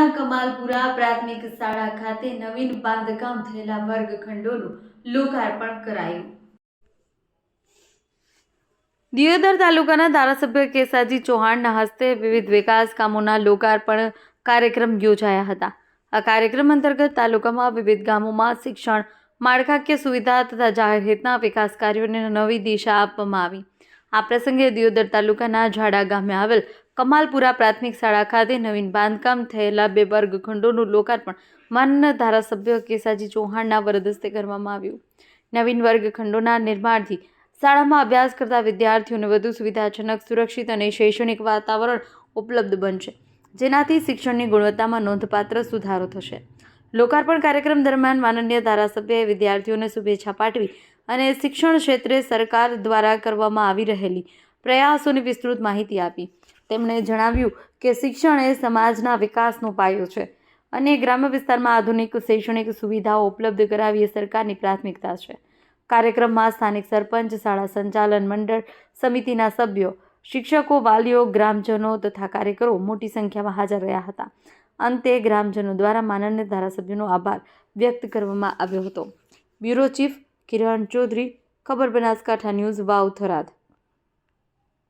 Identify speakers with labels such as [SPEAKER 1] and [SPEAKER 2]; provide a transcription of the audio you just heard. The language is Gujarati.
[SPEAKER 1] તાલુકાના કમાલપુરા પ્રાથમિક શાળા ખાતે નવીન બાંધકામ થયેલા વર્ગખંડોનું લોકાર્પણ કરાયું। દિયોદર તાલુકાના ધારાસભ્ય કેસાજી ચૌહાણના હસ્તે વિવિધ વિકાસ કામોના લોકાર્પણ કાર્યક્રમ યોજાયા હતા। આ કાર્યક્રમ અંતર્ગત તાલુકામાં વિવિધ ગામોમાં શિક્ષણ, માળખાકીય સુવિધા તથા જાહેર હિતના વિકાસ કાર્યોને નવી દિશા આપવામાં આવી। આ પ્રસંગે દિયોદર તાલુકાના ઝાડા ગામે આવેલ કમાલપુરા પ્રાથમિક શાળા ખાતે નવીન બાંધકામ થયેલા 2 વર્ગખંડોનું લોકાર્પણ માનનીય ધારાસભ્ય કેસાજી ચૌહાણના વરદ હસ્તે કરવામાં આવ્યું। નવીન વર્ગખંડોના નિર્માણથી શાળામાં અભ્યાસ કરતા વિદ્યાર્થીઓને વધુ સુવિધાજનક, સુરક્ષિત અને શૈક્ષણિક વાતાવરણ ઉપલબ્ધ બનશે, જેનાથી શિક્ષણની ગુણવત્તામાં નોંધપાત્ર સુધારો થશે। લોકાર્પણ કાર્યક્રમ દરમિયાન માનનીય ધારાસભ્યએ વિદ્યાર્થીઓને શુભેચ્છા પાઠવી અને શિક્ષણ ક્ષેત્રે સરકાર દ્વારા કરવામાં આવી રહેલી પ્રયાસોની વિસ્તૃત માહિતી આપી। તેમણે જણાવ્યું કે શિક્ષણ એ સમાજના વિકાસનો પાયો છે અને ગ્રામ્ય વિસ્તારમાં આધુનિક શૈક્ષણિક સુવિધાઓ ઉપલબ્ધ કરાવવી એ સરકારની પ્રાથમિકતા છે। કાર્યક્રમમાં સ્થાનિક સરપંચ, શાળા સંચાલન મંડળ સમિતિના સભ્યો, શિક્ષકો, વાલીઓ, ગ્રામજનો તથા કાર્યકરો મોટી સંખ્યામાં હાજર રહ્યા હતા। અંતે ગ્રામજનો દ્વારા માનનીય ધારાસભ્યનો આભાર વ્યક્ત કરવામાં આવ્યો હતો। બ્યુરો ચીફ કિરણ ચૌધરી, ખબર બનાસકાંઠા ન્યૂઝ, વાવ, થરાદ।